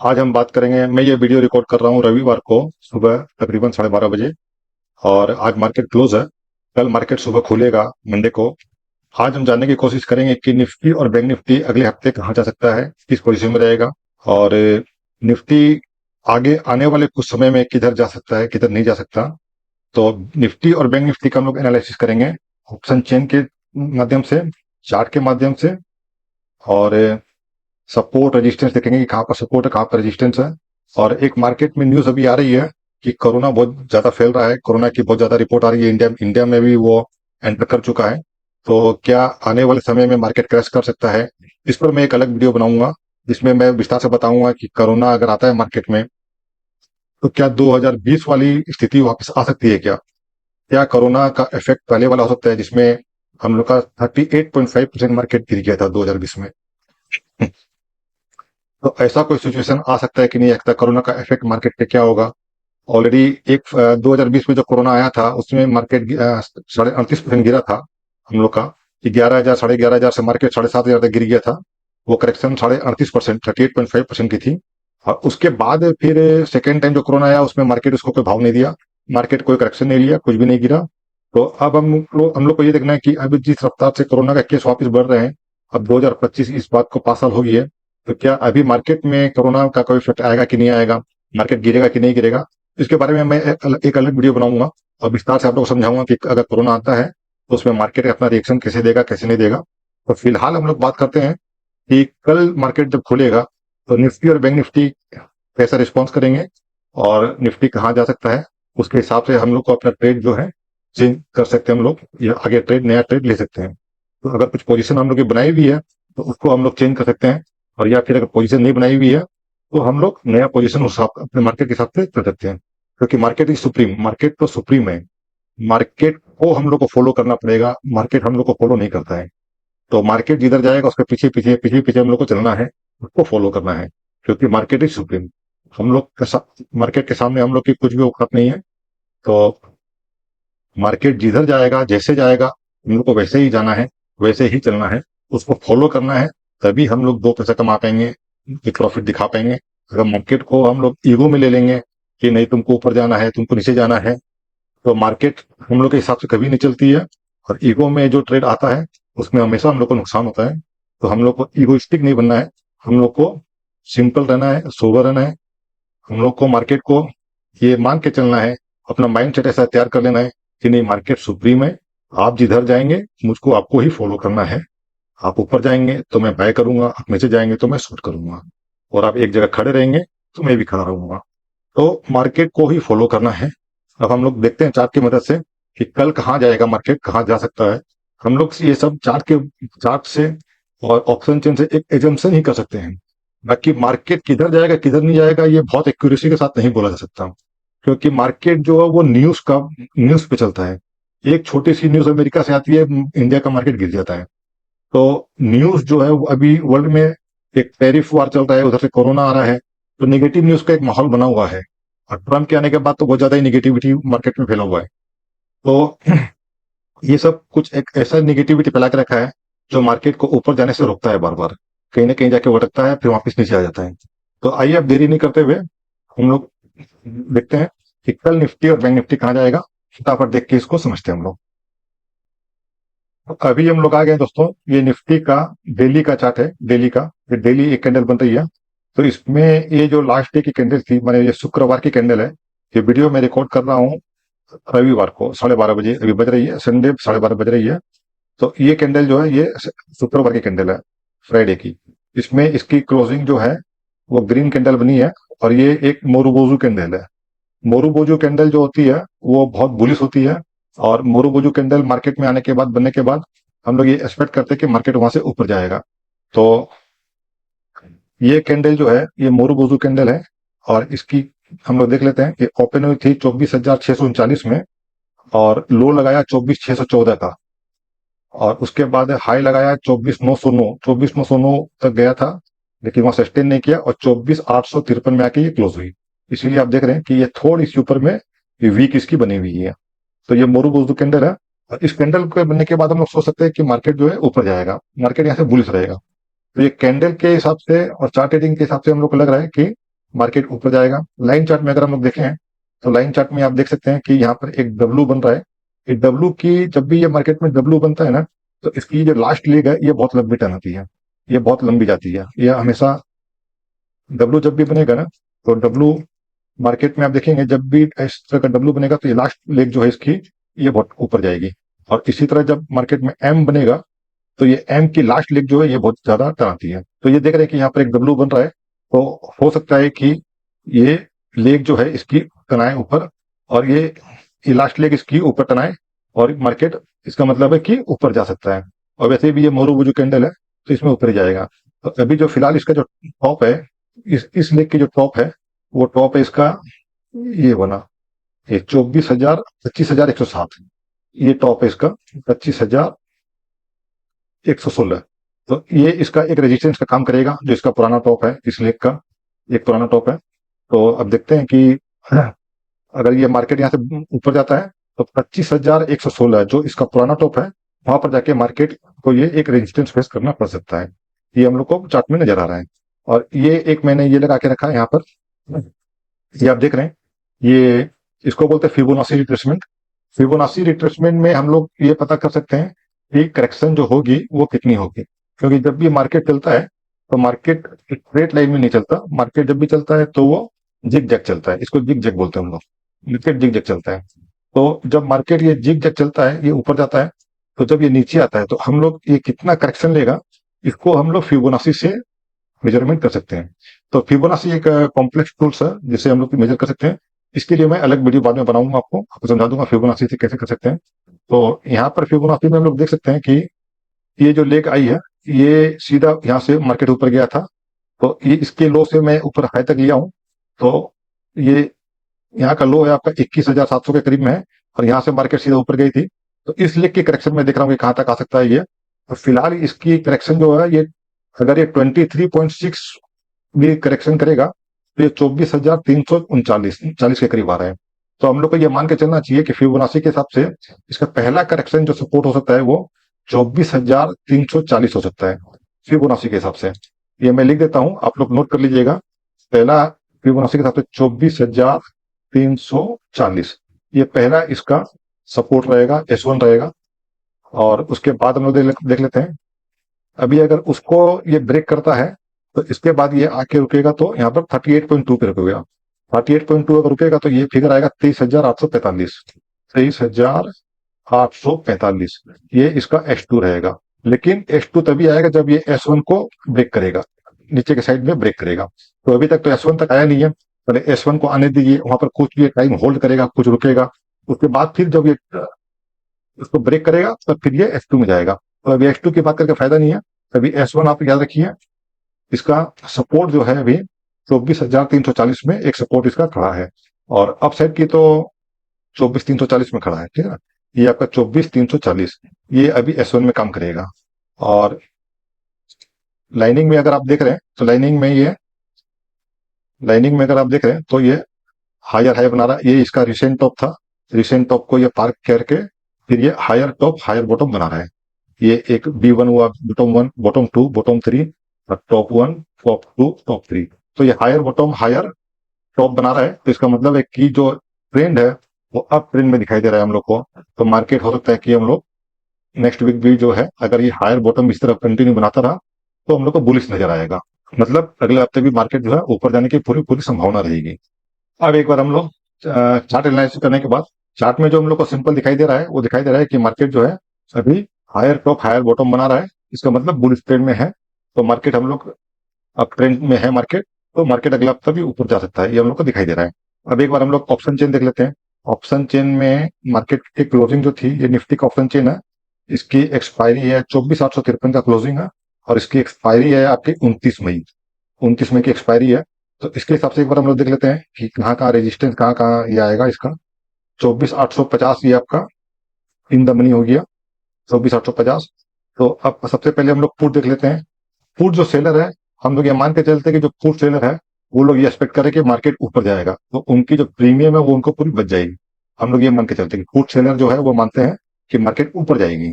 आज हम बात करेंगे। मैं ये वीडियो रिकॉर्ड कर रहा हूँ रविवार को सुबह तकरीबन 12:30 बजे। और आज मार्केट क्लोज है। कल मार्केट सुबह खुलेगा मंडे को। आज हम जानने की कोशिश करेंगे कि निफ्टी और बैंक निफ्टी अगले हफ्ते कहाँ जा सकता है, किस पोजीशन में रहेगा। और निफ्टी आगे आने वाले कुछ समय में किधर जा सकता है, किधर नहीं जा सकता। तो निफ्टी और बैंक निफ्टी का हम लोग एनालिसिस करेंगे ऑप्शन चेन के माध्यम से, चार्ट के माध्यम से। और सपोर्ट रेजिस्टेंस देखेंगे कि कहाँ पर सपोर्ट है, कहाँ पर रेजिस्टेंस है। और एक मार्केट में न्यूज अभी आ रही है कि कोरोना बहुत ज्यादा फैल रहा है, कोरोना की बहुत ज्यादा रिपोर्ट आ रही है। इंडिया में भी वो एंटर कर चुका है। तो क्या आने वाले समय में मार्केट क्रैश कर सकता है, इस पर मैं एक अलग वीडियो बनाऊंगा जिसमें मैं विस्तार से बताऊंगा कि कोरोना अगर आता है मार्केट में तो क्या 2020 वाली स्थिति वापस आ सकती है। क्या कोरोना का इफेक्ट पहले वाला हो सकता है जिसमें हम लोग का 38.5% मार्केट गिर गया था 2020 में। तो ऐसा कोई सिचुएशन आ सकता है कि नहीं आ सकता, कोरोना का इफेक्ट मार्केट पे क्या होगा। ऑलरेडी 2020 में जब कोरोना आया था उसमें मार्केट 38.5% गिरा था हम लोग का, कि 11,000 11,500 से मार्केट 7,500 तक गिर गया था। वो करेक्शन 38.5%, 38.5% की थी। और उसके बाद फिर सेकेंड टाइम जो कोरोना आया उसमें मार्केट उसको कोई भाव नहीं दिया, मार्केट कोई करेक्शन नहीं लिया, कुछ भी नहीं गिरा। तो अब हम लोग को ये देखना है कि अब जिस रफ्तार से कोरोना का केस वापस बढ़ रहे हैं, अब 2025 इस बात को 5 साल हो गई है। तो क्या अभी मार्केट में कोरोना का कोई इफेक्ट आएगा कि नहीं आएगा, मार्केट गिरेगा कि नहीं गिरेगा, इसके बारे में मैं एक अलग वीडियो बनाऊंगा और विस्तार से आप लोग को समझाऊंगा कि अगर कोरोना आता है तो उसमें मार्केट अपना रिएक्शन कैसे देगा, कैसे नहीं देगा। तो फिलहाल हम लोग बात करते हैं कि कल मार्केट जब खुलेगा तो निफ्टी और बैंक निफ्टी कैसा रिस्पॉन्स करेंगे और निफ्टी कहाँ जा सकता है। उसके हिसाब से हम लोग को अपना ट्रेड जो है चेंज कर सकते हैं हम लोग, या आगे नया ट्रेड ले सकते हैं। तो अगर कुछ पोजीशन हम लोग की बनाई हुई है तो उसको हम लोग चेंज कर सकते हैं। और या फिर अगर पोजीशन नहीं बनाई हुई है तो हम लोग नया पोजीशन उस अपने मार्केट के हिसाब से कर सकते हैं। क्योंकि मार्केट इज सुप्रीम, मार्केट तो सुप्रीम है। मार्केट को हम लोग को फॉलो करना पड़ेगा, मार्केट हम लोग को फॉलो नहीं करता है। तो मार्केट जिधर जाएगा उसके पीछे पीछे पीछे पीछे हम लोग को चलना है, उसको फॉलो करना है। क्योंकि मार्केट इज सुप्रीम। हम लोग मार्केट के सामने हम लोग की कुछ भी औकात नहीं है। तो मार्केट जिधर जाएगा, जैसे जाएगा, हम लोग को वैसे ही जाना है, वैसे ही चलना है, उसको फॉलो करना है। तभी हम लोग 2 पैसा कमा पाएंगे, एक प्रॉफिट दिखा पाएंगे। अगर मार्केट को हम लोग ईगो में ले लेंगे कि नहीं तुमको ऊपर जाना है, तुमको नीचे जाना है, तो मार्केट हम लोग के हिसाब से कभी नहीं चलती है। और ईगो में जो ट्रेड आता है उसमें हमेशा हम लोग को नुकसान होता है। तो हम लोग को ईगोइस्टिक नहीं बनना है, हम लोग को सिंपल रहना है, सोबर रहना है। हम लोग को मार्केट को ये मान के चलना है, अपना माइंड सेट ऐसा तैयार कर लेना है कि नहीं मार्केट सुप्रीम है। आप जिधर जाएंगे मुझको आपको ही फॉलो करना है। आप ऊपर जाएंगे तो मैं बाय करूंगा, आप नीचे जाएंगे तो मैं शॉर्ट करूंगा। और आप एक जगह खड़े रहेंगे तो मैं भी खड़ा रहूंगा। तो मार्केट को ही फॉलो करना है। अब हम लोग देखते हैं चार्ट की मदद से कि कल कहाँ जाएगा मार्केट, कहाँ जा सकता है। हम लोग ये सब चार्ट से और ऑप्शन चेन से एक एजम्पशन ही कर सकते हैं। बाकी मार्केट किधर जाएगा किधर नहीं जाएगा ये बहुत एक्यूरेसी के साथ नहीं बोला जा सकता। क्योंकि मार्केट जो है वो न्यूज पे चलता है। एक छोटी सी न्यूज अमेरिका से आती है, इंडिया का मार्केट गिर जाता है। तो न्यूज जो है वो अभी वर्ल्ड में एक टैरिफ वार चल रहा है, उधर से कोरोना आ रहा है। तो नेगेटिव न्यूज का एक माहौल बना हुआ है। और ट्रम्प के आने के बाद तो बहुत ज्यादा ही नेगेटिविटी मार्केट में फैला हुआ है। तो ये सब कुछ एक ऐसा नेगेटिविटी फैला के रखा है जो मार्केट को ऊपर जाने से रोकता है, बार बार कहीं ना कहीं जाके भटकता है, फिर वापस नीचे आ जाता है। तो आइए अब देरी नहीं करते हुए हम लोग देखते हैं कि कल निफ्टी और बैंक निफ्टी कहाँ जाएगा। फटाफट देख के इसको समझते हैं हम लोग। तो अभी हम लोग आ गए दोस्तों, ये निफ्टी का डेली का चार्ट है। डेली का ये डेली एक कैंडल बन रही है। तो इसमें ये जो लास्ट डे की कैंडल थी, माने ये शुक्रवार की कैंडल है। ये वीडियो मैं रिकॉर्ड कर रहा हूँ रविवार को 12:30 बजे, अभी बज रही है संडे, 12:30 बज रही है। तो ये कैंडल जो है ये शुक्रवार की कैंडल है, फ्राइडे की। इसमें इसकी क्लोजिंग जो है वो ग्रीन कैंडल बनी है। और ये एक मोरूबोजू कैंडल है। मोरूबोजू कैंडल जो होती है वो बहुत बुलिश होती है। और मोरूबोजू कैंडल मार्केट में आने के बाद, बनने के बाद, हम लोग ये एक्सपेक्ट करते हैं कि मार्केट वहां से ऊपर जाएगा। तो ये कैंडल जो है ये मोरूबोजू कैंडल है। और इसकी हम लोग देख लेते हैं कि ओपन हुई थी 24,639 में, और लो लगाया 24,614 का। और उसके बाद हाई लगाया 24,909, 24,909 तक गया था, लेकिन वहां सस्टेन नहीं किया, और 24,853 में आके ये क्लोज हुई। इसीलिए आप देख रहे हैं कि ये थोड़ी सी ऊपर में वीक इसकी बनी हुई है। तो ये मोरूबोजू कैंडल है। और इस कैंडल के बनने के बाद हम लोग सोच सकते हैं कि मार्केट जो है ऊपर जाएगा, मार्केट यहाँ से बुलिश रहेगा। तो ये कैंडल के हिसाब से और चार्ट रेटिंग के हिसाब से हम लोग को लग रहा है कि मार्केट ऊपर जाएगा। लाइन चार्ट में अगर हम लोग देखें तो लाइन चार्ट में आप देख सकते हैं कि यहाँ पर एक डब्लू बन रहा है। ये डब्लू की जब भी ये मार्केट में डब्लू बनता है ना, तो इसकी जो लास्ट लेग है ये बहुत लंबी टर्न होती है, ये बहुत लंबी जाती है। ये हमेशा डब्लू जब भी बनेगा ना, तो डब्लू मार्केट में आप देखेंगे जब भी इस तरह का डब्लू बनेगा तो ये लास्ट लेग जो है इसकी ये बहुत ऊपर जाएगी। और इसी तरह जब मार्केट में एम बनेगा तो ये एम की लास्ट लेग जो है ये बहुत ज्यादा टर्न आती है। तो ये देख रहे हैं कि यहाँ पर एक डब्लू बन रहा है, तो हो सकता है कि ये लेग जो है इसकी टनाए ऊपर, और ये लास्ट लेग इसकी ऊपर टनाए, और मार्केट इसका मतलब है कि ऊपर जा सकता है। और वैसे भी ये मोरू जो कैंडल है तो इसमें ऊपर ही जाएगा। तो अभी जो फिलहाल इसका जो टॉप है, इस लेग की जो टॉप है वो टॉप है इसका ये बना, ये 25,107 ये टॉप है इसका 25,116। तो ये इसका एक रेजिस्टेंस का काम करेगा, जो इसका पुराना टॉप है, इस लेग का एक पुराना टॉप है। तो अब देखते हैं कि अगर ये मार्केट यहाँ से ऊपर जाता है तो 25,116 जो इसका पुराना टॉप है, वहां पर जाके मार्केट को ये एक रेजिस्टेंस फेस करना पड़ सकता है। ये हम लोग को चार्ट में नजर आ रहा है। और ये एक मैंने ये लगा के रखा है यहाँ पर, ये आप देख रहे हैं, ये इसको बोलते हैं फिबोनाची रिट्रेसमेंट। फिबोनाची रिट्रेसमेंट में हम लोग ये पता कर सकते हैं कि करेक्शन जो होगी वो कितनी होगी, क्योंकि जब भी मार्केट चलता है तो मार्केट स्ट्रेट लाइन में नहीं चलता, मार्केट जब भी चलता है तो वो जिग जैग चलता है, इसको जिग जैग बोलते हैं हम लोग, मार्केट जिग जैग चलता है। तो जब मार्केट ये जिग जैग चलता है, ये ऊपर जाता है, तो जब ये नीचे आता है तो हम लोग ये कितना करेक्शन लेगा इसको हम लोग फिबोनाची से मेजरमेंट कर सकते हैं। तो फिबोनाची एक कॉम्प्लेक्स टूल्स है जिसे हम लोग मेजर कर सकते हैं। इसके लिए मैं अलग वीडियो बाद में बनाऊंगा, आपको समझा दूंगा फिबोनाची से कैसे कर सकते हैं। तो यहाँ पर फिबोनाची में हम लोग देख सकते हैं कि ये जो लेग आई है ये सीधा यहाँ से मार्केट ऊपर गया था, तो ये इसके लो से मैं ऊपर हाई तक लिया हूँ। तो ये यहाँ का लो है आपका 21,700 के करीब में है, और यहाँ से मार्केट सीधा ऊपर गई थी। तो इस लेग की करेक्शन में देख रहा हूँ कि कहाँ तक आ सकता है ये। तो फिलहाल इसकी करेक्शन जो है ये, अगर ये 23.6 भी करेक्शन करेगा तो ये 24,339 40 के करीब आ रहा है। तो हम लोग को ये मान के चलना चाहिए कि फिबोनाची के हिसाब से इसका पहला करेक्शन जो सपोर्ट हो सकता है वो 24,340 हो सकता है फिबोनाची के हिसाब से। ये मैं लिख देता हूं, आप लोग नोट कर लीजिएगा। पहला फिबोनाची के हिसाब से 24,340 ये पहला इसका सपोर्ट रहेगा, S1 रहेगा। और उसके बाद हम लोग देख लेते हैं, अभी अगर उसको ये ब्रेक करता है तो इसके बाद ये आके रुकेगा, तो यहाँ पर 38.2 पे रुकेगा। 38.2 अगर रुकेगा तो ये फिगर आएगा 23,845, 23,845 ये इसका S2 रहेगा। लेकिन S2 तभी आएगा जब ये S1 को ब्रेक करेगा, नीचे के साइड में ब्रेक करेगा। तो अभी तक तो S1 तक आया नहीं है, पहले S1 को आने दीजिए, वहां पर कुछ ये टाइम होल्ड करेगा, कुछ रुकेगा, उसके बाद फिर जब ये उसको ब्रेक करेगा तो फिर ये S2 में जाएगा। तो अभी S2 की बात करके फायदा नहीं है, अभी S1 आप याद रखिए। इसका सपोर्ट जो है अभी 24,340 में एक सपोर्ट इसका खड़ा है, और अप साइड की तो 24,340 में खड़ा है, ठीक है ना। ये आपका 24,340 ये अभी S1 में काम करेगा। और लाइनिंग में अगर आप देख रहे हैं तो लाइनिंग में अगर आप देख रहे हैं तो ये हायर हाई बना रहा है। ये इसका रिसेंट टॉप था, रिसेंट टॉप को ये पार्क करके फिर ये हायर टॉप हायर बॉटम बना रहा है। ये एक B1 हुआ, bottom 1, bottom 2, bottom 3, top 1, top 2, top 3। तो ये हायर बॉटम हायर टॉप बना रहा है, तो इसका मतलब है कि जो ट्रेंड है वो अप ट्रेंड में दिखाई दे रहा है हम लोग को। तो मार्केट हो सकता है कि हम लोग नेक्स्ट वीक भी जो है, अगर ये हायर बॉटम इस तरह कंटिन्यू बनाता रहा तो हम लोग को बुलिश नजर आएगा, मतलब अगले हफ्ते भी मार्केट जो है ऊपर जाने की पूरी पूरी संभावना रहेगी। अब एक बार हम लोग चार्ट एनालिसिस करने के बाद चार्ट में जो हम लोग को सिंपल दिखाई दे रहा है वो दिखाई दे रहा है कि मार्केट जो है अभी हायर टॉप हायर बॉटम बना रहा है, इसका मतलब बुलिश ट्रेंड में है। तो मार्केट हम लोग अब ट्रेंड में है मार्केट, तो मार्केट अगला हफ्ता भी ऊपर जा सकता है, ये हम लोग को दिखाई दे रहा है। अब एक बार हम लोग ऑप्शन चेन देख लेते हैं। ऑप्शन चेन में मार्केट की क्लोजिंग जो थी, ये निफ्टी का ऑप्शन चेन है, इसकी एक्सपायरी है 24,853 का क्लोजिंग है, और इसकी एक्सपायरी है आपकी 29 मई, 29 मई की एक्सपायरी है। तो इसके हिसाब से एक बार हम लोग देख लेते हैं कि कहाँ कहाँ रेजिस्टेंस, कहाँ कहाँ ये आएगा इसका। 24,850 ये आपका इन द मनी हो गया, 24,850। तो अब सबसे पहले हम लोग पुट देख लेते हैं। पुट जो सेलर है, हम लोग ये मान के चलते हैं कि जो पुट सेलर है वो लोग ये एक्सपेक्ट करें कि मार्केट ऊपर जाएगा, तो उनकी जो प्रीमियम है वो उनको पूरी बच जाएगी। हम लोग ये मान के चलते हैं कि पुट सेलर जो है वो मानते हैं कि मार्केट ऊपर जाएगी,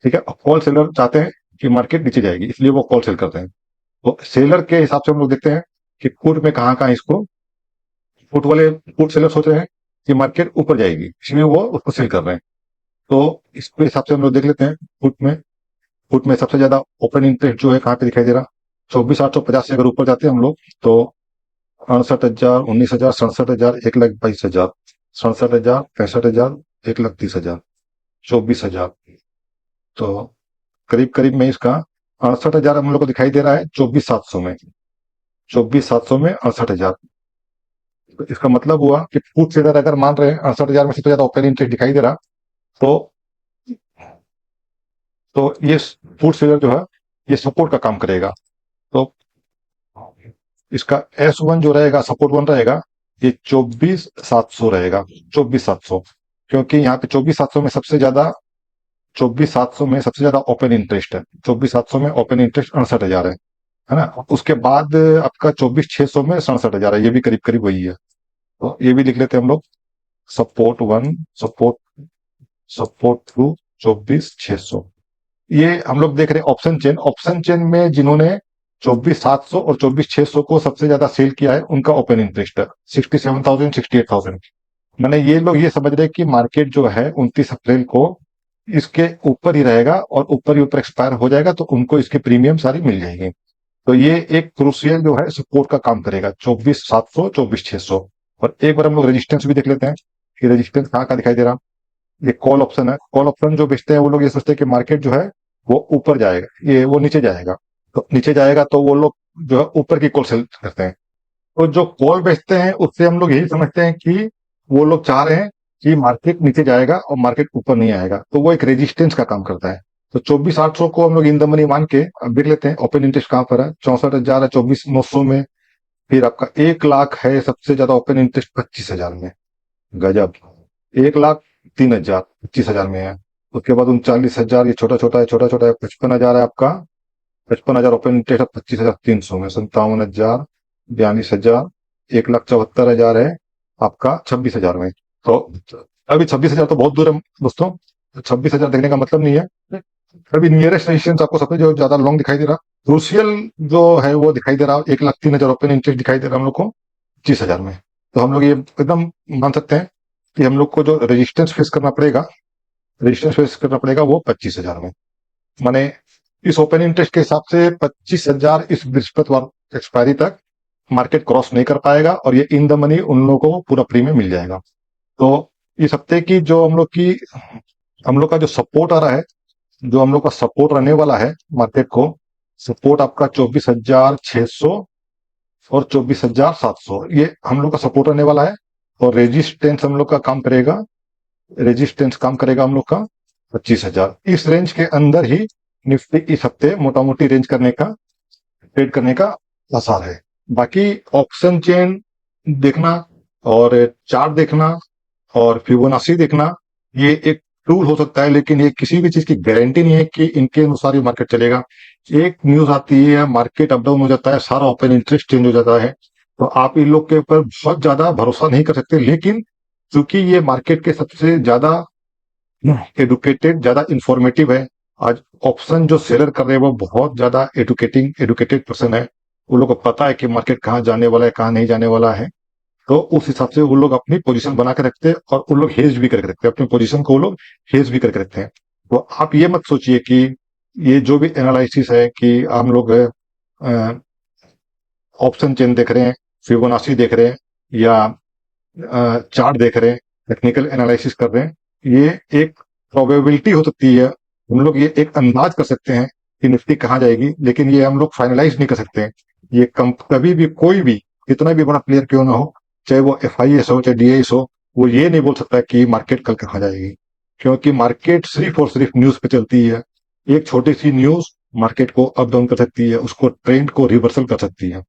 ठीक है। और कॉल सेलर चाहते हैं कि मार्केट नीचे जाएगी, इसलिए वो कॉल सेल करते हैं। तो सेलर के हिसाब से हम लोग देखते हैं कि पुट में कहाँ कहाँ इसको, पुट वाले पुट सेलर सोच रहे हैं कि मार्केट ऊपर जाएगी, इसलिए वो उसको सेल कर रहे हैं। तो इसके हिसाब से हम लोग देख लेते हैं पुट में सबसे ज्यादा ओपन इंटरेस्ट जो है कहाँ पे दिखाई दे रहा, 24,850 से अगर ऊपर जाते हैं हम लोग तो 68,000, 19,000, 67,000, 1,22,000, 67,000, 65,000, 1,30,000, 24,000। तो करीब करीब में इसका 68,000 हम लोग को दिखाई दे रहा है 24,700 में, 24,700 में 68,000। तो इसका मतलब हुआ कि पुट सेलर अगर मान रहे हैं 68,000 में सबसे ज्यादा ओपन इंटरेस्ट दिखाई दे रहा, तो ये पुट सेलर जो है ये सपोर्ट का काम करेगा। तो इसका S1 जो रहेगा, सपोर्ट वन रहेगा, ये 24,700 रहेगा, 24,700। क्योंकि यहाँ पे 24,700 में सबसे ज्यादा, 24,700 में सबसे ज्यादा ओपन इंटरेस्ट है, 24,700 में ओपन इंटरेस्ट 68,000 है ना। उसके बाद आपका 24,600 में 67,000 है, ये भी करीब करीब वही है। तो ये भी लिख लेते हैं हम लोग, सपोर्ट वन, सपोर्ट टू, 24,600। ये हम लोग देख रहे हैं ऑप्शन चेन में जिन्होंने 24,700 और 24,600 को सबसे ज्यादा सेल किया है उनका ओपन इंटरेस्ट है 67,000, 68,000। मैंने ये लोग ये समझ रहे हैं कि मार्केट जो है 29 अप्रैल को इसके ऊपर ही रहेगा और ऊपर ही ऊपर एक्सपायर हो जाएगा, तो उनको इसकी प्रीमियम सारी मिल जाएगी। तो ये एक क्रूशियल जो है सपोर्ट का काम करेगा 24,700, 24,600। और एक बार हम लोग रेजिस्टेंस भी देख लेते हैं कि रेजिस्टेंस कहाँ का दिखाई दे रहा। ये कॉल ऑप्शन है, कॉल ऑप्शन जो बेचते हैं वो लोग ये सोचते हैं कि मार्केट जो है वो ऊपर जाएगा, ये वो नीचे जाएगा, तो नीचे जाएगा तो वो लोग जो है ऊपर की कॉल सेल करते हैं। तो जो कॉल बेचते हैं उससे हम लोग यही समझते हैं कि वो लोग चाह रहे हैं कि मार्केट नीचे जाएगा और मार्केट ऊपर नहीं आएगा, तो वो एक रेजिस्टेंस का काम करता है। तो 24,800 को हम लोग इन द मनी मान के अब देख लेते हैं ओपन इंटरेस्ट कहाँ पर है, 64,000 है 24,900 में। फिर आपका 1 लाख है सबसे ज्यादा ओपन इंटरेस्ट 25,000 में, गजब, 1,03,000 25,000 में है। उसके बाद 39,000, ये छोटा छोटा है, 55,000 है आपका, 55,000 ओपन इंटरेस्ट है 25,300 में, 57,000, 42,000, 1,74,000 है आपका 26,000 में। तो अभी 26,000 तो बहुत दूर है दोस्तों, 26,000 देखने का मतलब नहीं है। अभी नियरेस्ट रेजिस्टेंस आपको सबसे जो ज्यादा लॉन्ग दिखाई दे रहा, क्रूशियल जो है वो दिखाई दे रहा 1,03,000 ओपन इंटरेस्ट दिखाई दे रहा हम लोग को 25,000 में। तो हम लोग ये एकदम मान सकते हैं कि हम लोग को जो रेजिस्टेंस फेस करना पड़ेगा वो 25,000 में। माने इस ओपन इंटरेस्ट के हिसाब से 25,000 इस बृहस्पतिवार एक्सपायरी तक मार्केट क्रॉस नहीं कर पाएगा और ये इन द मनी उन लोगों को पूरा प्रीमियम मिल जाएगा। तो इस हफ्ते की जो हम लोग का जो सपोर्ट आ रहा है, जो हम लोग का सपोर्ट रहने वाला है मार्केट को, सपोर्ट आपका 24,600 और 24,700, ये हम लोग का सपोर्ट रहने वाला है। और रेजिस्टेंस हम लोग का काम करेगा, हम लोग का 25,000। इस रेंज के अंदर ही निफ्टी इस हफ्ते मोटा मोटी रेंज ट्रेड करने का आसार है। बाकी ऑप्शन चेन देखना और चार्ट देखना और फिबोनाची देखना ये एक टूल हो सकता है, लेकिन ये किसी भी चीज की गारंटी नहीं है कि इनके अनुसार ही मार्केट चलेगा। एक न्यूज आती है, मार्केट अप डाउन हो जाता है, सारा ओपन इंटरेस्ट चेंज हो जाता है, तो आप इन लोग के ऊपर बहुत ज्यादा भरोसा नहीं कर सकते। लेकिन क्योंकि ये मार्केट के सबसे ज्यादा एडुकेटेड, ज्यादा इंफॉर्मेटिव है, आज ऑप्शन जो सेलर कर रहे हैं वो बहुत ज्यादा एडुकेटेड पर्सन है, उन लोग को पता है कि मार्केट कहाँ जाने वाला है कहाँ नहीं जाने वाला है। तो उस हिसाब से वो लोग अपनी पोजीशन बना के रखते हैं और उन लोग हेज भी करके रखते हैं, अपनी पोजीशन को वो लोग हेज भी करके रखते हैं। तो आप ये मत सोचिए कि ये जो भी एनालिसिस है कि हम लोग ऑप्शन चेन देख रहे हैं, फिबोनाची देख रहे हैं या चार्ट देख रहे हैं, टेक्निकल एनालिसिस कर रहे हैं, ये एक प्रोबेबिलिटी हो सकती है, हम लोग ये एक अंदाज कर सकते हैं कि निफ्टी कहाँ जाएगी, लेकिन ये हम लोग फाइनलाइज नहीं कर सकते हैं। ये कभी भी कोई भी कितना भी बड़ा प्लेयर क्यों ना हो, चाहे वो FIS हो चाहे DIS हो, वो ये नहीं बोल सकता कि मार्केट कल कहाँ जाएगी, क्योंकि मार्केट सिर्फ और सिर्फ न्यूज पे चलती है। एक छोटी सी न्यूज मार्केट को अप डाउन कर सकती है, उसको ट्रेंड को रिवर्सल कर सकती है।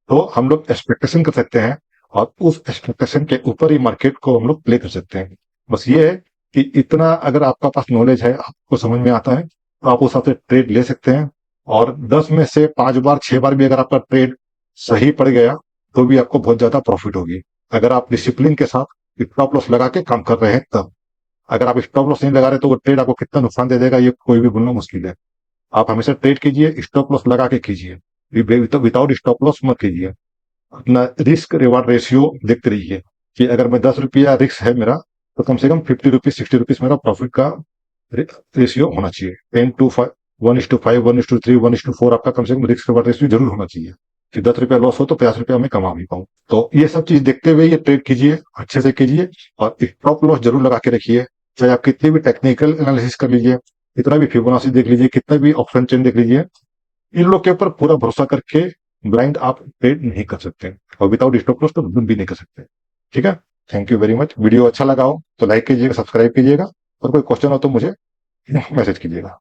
तो हम लोग एक्सपेक्टेशन कर सकते हैं और उस एक्सपेक्टेशन के ऊपर ही मार्केट को हम लोग प्ले कर सकते हैं। बस ये है कि इतना अगर आपका पास नॉलेज है, आपको समझ में आता है, तो आप उस हिसाब से ट्रेड ले सकते हैं। और 10 में से 5 बार 6 बार भी अगर आपका ट्रेड सही पड़ गया तो भी आपको बहुत ज्यादा प्रॉफिट होगी, अगर आप डिसिप्लिन के साथ स्टॉप लॉस लगा के काम कर रहे हैं तब। अगर आप स्टॉप लॉस नहीं लगा रहे तो वो ट्रेड आपको कितना नुकसान दे देगा ये कोई भी बोलना मुश्किल है। आप हमेशा ट्रेड कीजिए, स्टॉप लॉस लगा के कीजिए, विदाउट स्टॉप लॉस मत कीजिए। अपना रिस्क रिवार्ड रेशियो देखते रहिए कि अगर मैं 10 रुपया रिस्क है मेरा, तो कम से कम 50 रुपीज 60 रुपीज मेरा प्रॉफिट का रेशियो होना चाहिए। 10:5, 1:5, 1:3, 1:4 आपका कम से कम रिस्क रिवार्ड रेशियो जरूर होना चाहिए कि 10 रुपया लॉस हो तो 50 रुपया मैं कमा भी पाऊं। तो ये सब चीज देखते हुए ये ट्रेड कीजिए, अच्छे से कीजिए, और स्टॉप लॉस जरूर लगा के रखिए। चाहे आप कितनी भी टेक्निकल एनालिसिस कर लीजिए, कितना भी फिबोनाची देख लीजिए, कितना भी ऑप्शन चेन देख लीजिए, इन लोग के ऊपर पूरा भरोसा करके ब्लाइंड आप ट्रेड नहीं कर सकते, और विदाउट स्टॉप लॉस तो भी नहीं कर सकते। ठीक है, thank you very much. Video अच्छा लगा हो तो लाइक कीजिएगा, सब्सक्राइब कीजिएगा, और कोई क्वेश्चन हो तो मुझे मैसेज कीजिएगा।